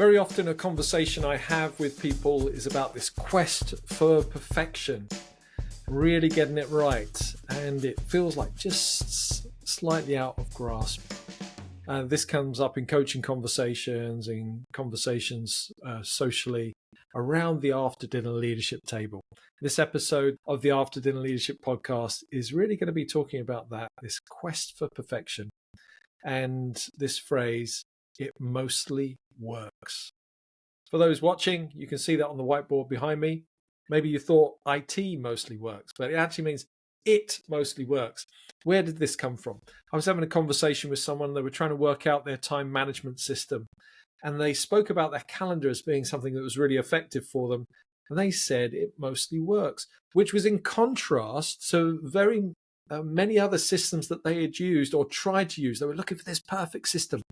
Very often a conversation I have with people is about this quest for perfection, really getting it right, and it feels like just slightly out of grasp. This comes up in coaching conversations, socially around the after dinner leadership table. This episode of the After Dinner Leadership podcast is really going to be talking about that, this quest for perfection, and this phrase, it mostly works. For those watching, you can see that on the whiteboard behind me. Maybe you thought IT mostly works, but it actually means it mostly works. Where did this come from? I was having a conversation with someone. They were trying to work out their time management system, and they spoke about their calendar as being something that was really effective for them. And they said it mostly works, which was in contrast to very many other systems that they had used or tried to use. They were looking for this perfect system,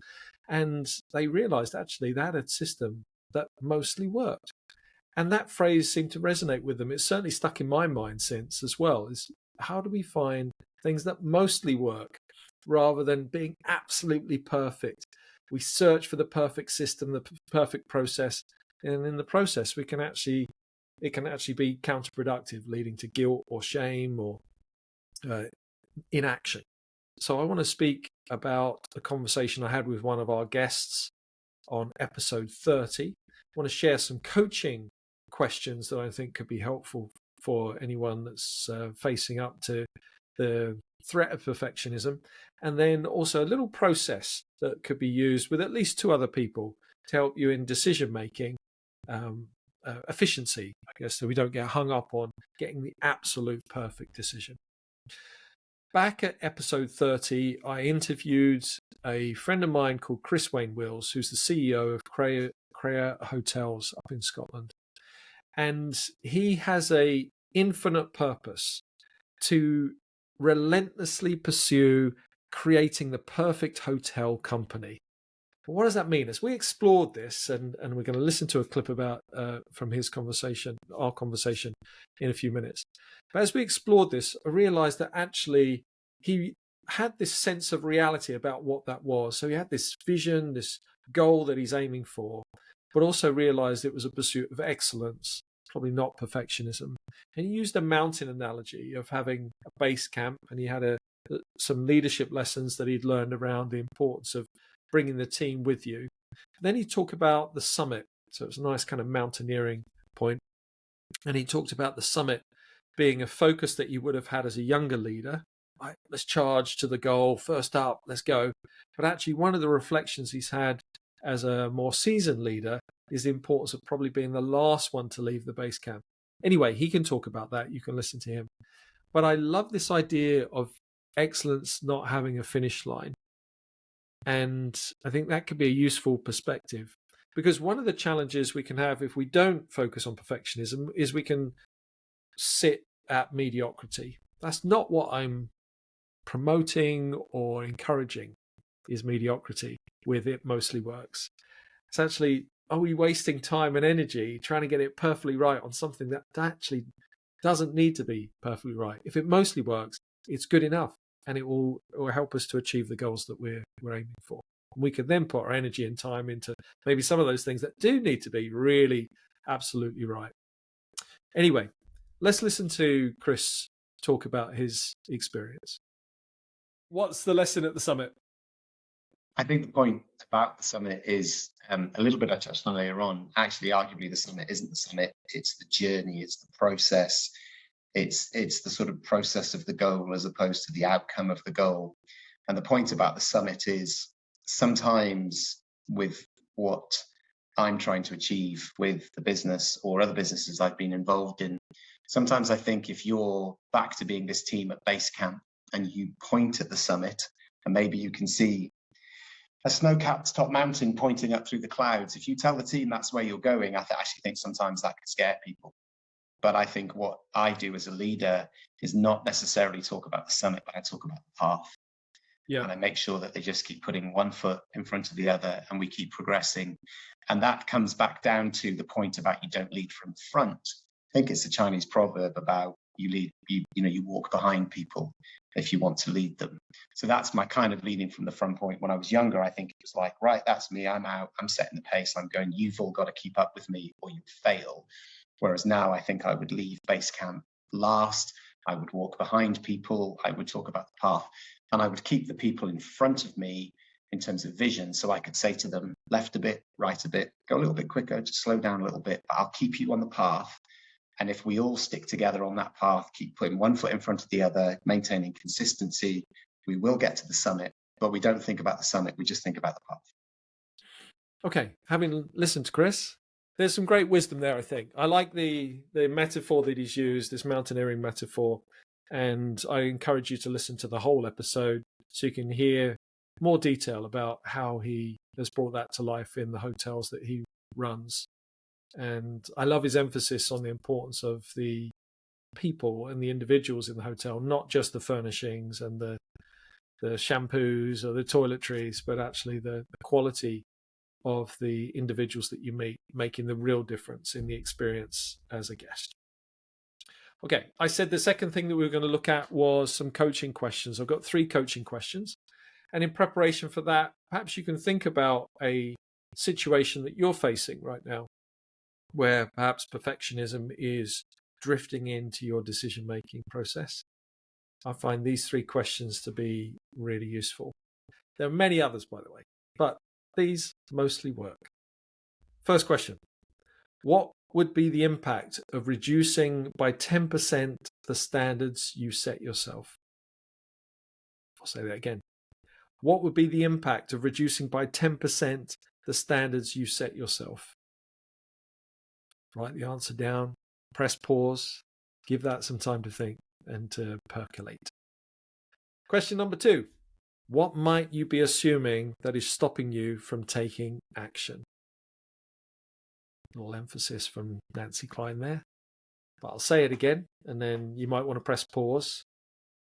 and they realized actually they had a system that mostly worked. And that phrase seemed to resonate with them. It's certainly stuck in my mind since as well, is how do we find things that mostly work rather than being absolutely perfect? We search for the perfect system, the perfect process, and in the process it can actually be counterproductive, leading to guilt or shame or inaction. So I want to speak about a conversation I had with one of our guests on episode 30. I want to share some coaching questions that I think could be helpful for anyone that's facing up to the threat of perfectionism, and then also a little process that could be used with at least two other people to help you in decision making efficiency, I guess, so we don't get hung up on getting the absolute perfect decision. Back at episode 30, I interviewed a friend of mine called Chris Wayne-Wills, who's the CEO of Crea Hotels up in Scotland. And he has a infinite purpose to relentlessly pursue creating the perfect hotel company. But what does that mean? As we explored this, and we're going to listen to a clip about from our conversation in a few minutes. But as we explored this, I realized that actually he had this sense of reality about what that was. So he had this vision, this goal that he's aiming for, but also realized it was a pursuit of excellence, probably not perfectionism. And he used a mountain analogy of having a base camp, and he had some leadership lessons that he'd learned around the importance of bringing the team with you. And then he talked about the summit. So it's a nice kind of mountaineering point. And he talked about the summit being a focus that you would have had as a younger leader. Right, let's charge to the goal, first up, let's go. But actually, one of the reflections he's had as a more seasoned leader is the importance of probably being the last one to leave the base camp. Anyway, he can talk about that. You can listen to him. But I love this idea of excellence not having a finish line. And I think that could be a useful perspective, because one of the challenges we can have if we don't focus on perfectionism is we can sit at mediocrity. That's not what I'm promoting or encouraging, is mediocrity with it mostly works. It's actually, are we wasting time and energy trying to get it perfectly right on something that actually doesn't need to be perfectly right? If it mostly works, it's good enough, and it will help us to achieve the goals that we're aiming for. We can then put our energy and time into maybe some of those things that do need to be really absolutely right. Anyway, let's listen to Chris talk about his experience. What's the lesson at the summit? I think the point about the summit is a little bit I touched on earlier on. Actually, arguably, the summit isn't the summit. It's the journey. It's the process. It's the sort of process of the goal as opposed to the outcome of the goal. And the point about the summit is sometimes with what I'm trying to achieve with the business or other businesses I've been involved in, sometimes I think if you're back to being this team at base camp and you point at the summit and maybe you can see a snow-capped top mountain pointing up through the clouds, if you tell the team that's where you're going, I actually think sometimes that could scare people. But I think what I do as a leader is not necessarily talk about the summit, but I talk about the path. Yeah. And I make sure that they just keep putting one foot in front of the other and we keep progressing. And that comes back down to the point about you don't lead from the front. I think it's a Chinese proverb about you walk behind people if you want to lead them. So that's my kind of leading from the front point. When I was younger, I think it was like, right, that's me, I'm out, I'm setting the pace, I'm going, you've all got to keep up with me or you fail. Whereas now I think I would leave base camp last, I would walk behind people, I would talk about the path, and I would keep the people in front of me in terms of vision. So I could say to them, left a bit, right a bit, go a little bit quicker, just slow down a little bit, but I'll keep you on the path. And if we all stick together on that path, keep putting one foot in front of the other, maintaining consistency, we will get to the summit. But we don't think about the summit, we just think about the path. Okay, having listened to Chris, there's some great wisdom there, I think. I like the metaphor that he's used, this mountaineering metaphor, and I encourage you to listen to the whole episode so you can hear more detail about how he has brought that to life in the hotels that he runs. And I love his emphasis on the importance of the people and the individuals in the hotel, not just the furnishings and the shampoos or the toiletries, but actually the quality of the individuals that you meet, making the real difference in the experience as a guest. Okay, I said the second thing that we were going to look at was some coaching questions. I've got 3 coaching questions. And in preparation for that, perhaps you can think about a situation that you're facing right now, where perhaps perfectionism is drifting into your decision-making process. I find these 3 questions to be really useful. There are many others, by the way, but these mostly work. First question: what would be the impact of reducing by 10% the standards you set yourself? I'll say that again. What would be the impact of reducing by 10% the standards you set yourself? Write the answer down, press pause, give that some time to think and to percolate. Question number 2. What might you be assuming that is stopping you from taking action? All emphasis from Nancy Klein there. But I'll say it again, and then you might want to press pause,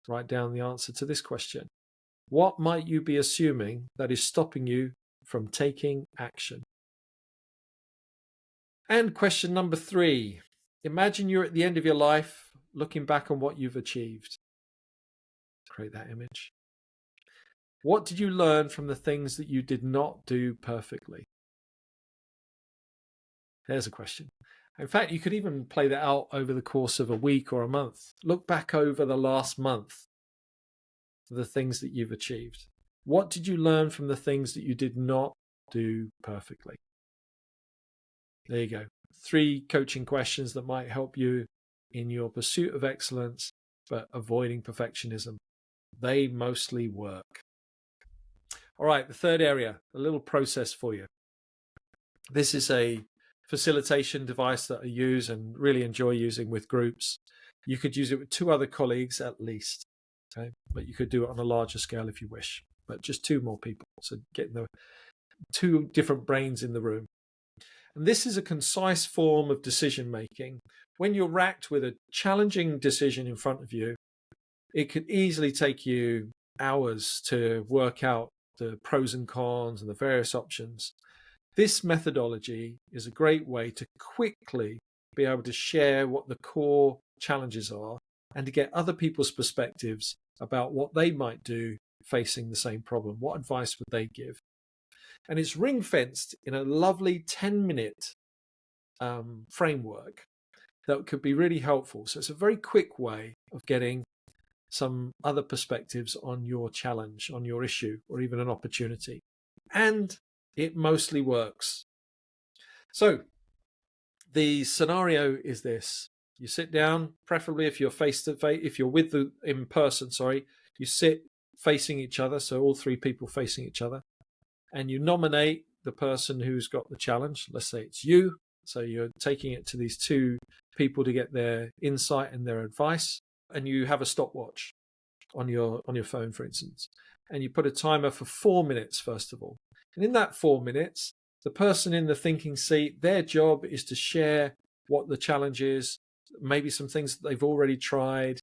write down the answer to this question. What might you be assuming that is stopping you from taking action? And question number 3. Imagine you're at the end of your life, looking back on what you've achieved. Create that image. What did you learn from the things that you did not do perfectly? There's a question. In fact, you could even play that out over the course of a week or a month. Look back over the last month, the things that you've achieved. What did you learn from the things that you did not do perfectly? There you go. 3 coaching questions that might help you in your pursuit of excellence, but avoiding perfectionism. They mostly work. All right, the third area, a little process for you. This is a facilitation device that I use and really enjoy using with groups. You could use it with 2 other colleagues at least, okay? But you could do it on a larger scale if you wish, but just 2 more people. So getting the 2 different brains in the room. And this is a concise form of decision making. When you're racked with a challenging decision in front of you, it could easily take you hours to work out the pros and cons and the various options. This methodology is a great way to quickly be able to share what the core challenges are and to get other people's perspectives about what they might do facing the same problem. What advice would they give? And it's ring-fenced in a lovely 10-minute framework that could be really helpful. So it's a very quick way of getting some other perspectives on your challenge, on your issue, or even an opportunity. And it mostly works. So the scenario is this. You sit down, preferably if you're face to face, if you're with the in person, you sit facing each other, so all 3 people facing each other, and you nominate the person who's got the challenge. Let's say it's you. So you're taking it to these 2 people to get their insight and their advice, and you have a stopwatch on your phone, for instance, and you put a timer for 4 minutes first of all. And in that 4 minutes, the person in the thinking seat, their job is to share what the challenge is, maybe some things that they've already tried.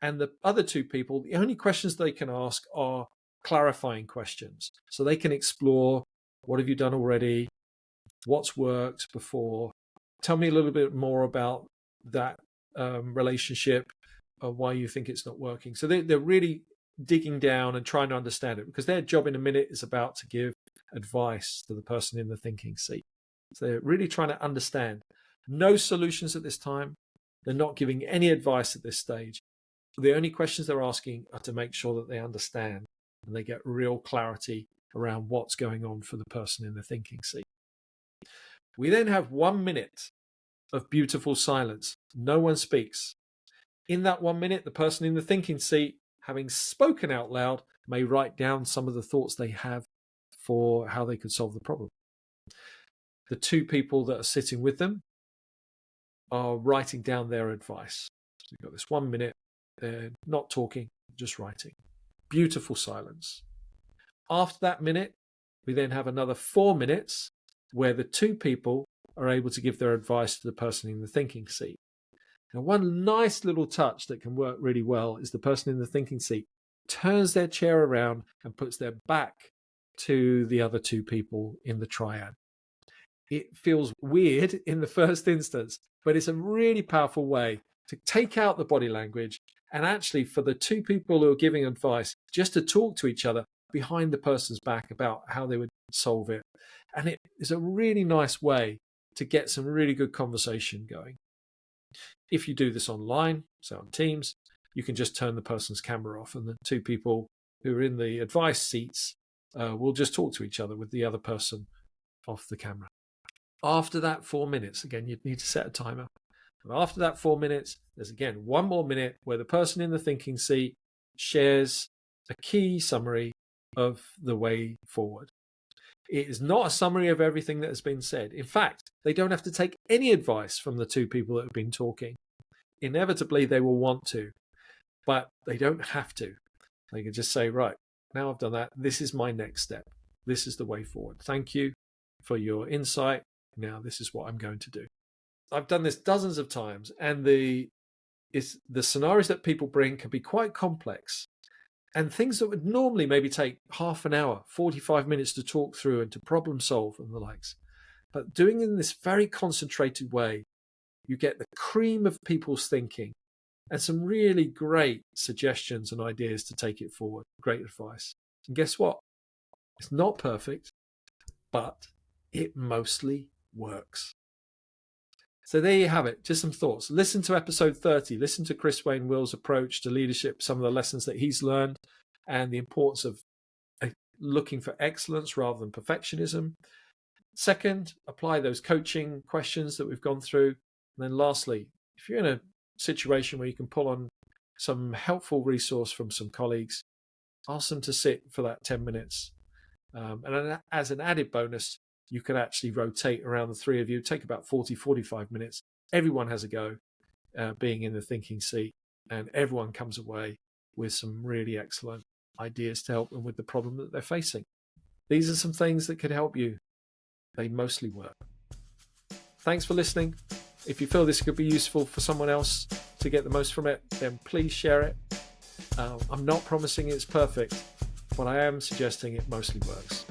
And the other 2 people, the only questions they can ask are clarifying questions. So they can explore, what have you done already? What's worked before? Tell me a little bit more about that relationship. why you think it's not working. So they're really digging down and trying to understand it, because their job in a minute is about to give advice to the person in the thinking seat. So they're really trying to understand. No solutions at this time. They're not giving any advice at this stage. The only questions they're asking are to make sure that they understand and they get real clarity around what's going on for the person in the thinking seat. We then have 1 minute of beautiful silence. No one speaks. In that 1 minute, the person in the thinking seat, having spoken out loud, may write down some of the thoughts they have for how they could solve the problem. The two people that are sitting with them are writing down their advice. So you've got this 1 minute, they're not talking, just writing. Beautiful silence. After that minute, we then have another 4 minutes where the two people are able to give their advice to the person in the thinking seat. Now, one nice little touch that can work really well is the person in the thinking seat turns their chair around and puts their back to the other two people in the triad. It feels weird in the first instance, but it's a really powerful way to take out the body language and actually for the two people who are giving advice just to talk to each other behind the person's back about how they would solve it. And it is a really nice way to get some really good conversation going. If you do this online, so on Teams, you can just turn the person's camera off and the two people who are in the advice seats will just talk to each other with the other person off the camera. After that 4 minutes, again, you'd need to set a timer. But after that 4 minutes, there's again 1 more minute where the person in the thinking seat shares a key summary of the way forward. It is not a summary of everything that has been said. In fact, they don't have to take any advice from the two people that have been talking. Inevitably, they will want to, but they don't have to. They can just say, right, now I've done that. This is my next step. This is the way forward. Thank you for your insight. Now, this is what I'm going to do. I've done this dozens of times, and the scenarios that people bring can be quite complex. And things that would normally maybe take half an hour, 45 minutes to talk through and to problem solve and the likes. But doing it in this very concentrated way, you get the cream of people's thinking and some really great suggestions and ideas to take it forward. Great advice. And guess what? It's not perfect, but it mostly works. So there you have it, just some thoughts. Listen to episode 30. Listen to Chris Wayne Will's approach to leadership, some of the lessons that he's learned, and the importance of looking for excellence rather than perfectionism. Second, apply those coaching questions that we've gone through. And then lastly, if you're in a situation where you can pull on some helpful resource from some colleagues, ask them to sit for that 10 minutes. And as an added bonus, you can actually rotate around the three of you, take about 40, 45 minutes. Everyone has a go being in the thinking seat, and everyone comes away with some really excellent ideas to help them with the problem that they're facing. These are some things that could help you. They mostly work. Thanks for listening. If you feel this could be useful for someone else to get the most from it, then please share it. I'm not promising it's perfect, but I am suggesting it mostly works.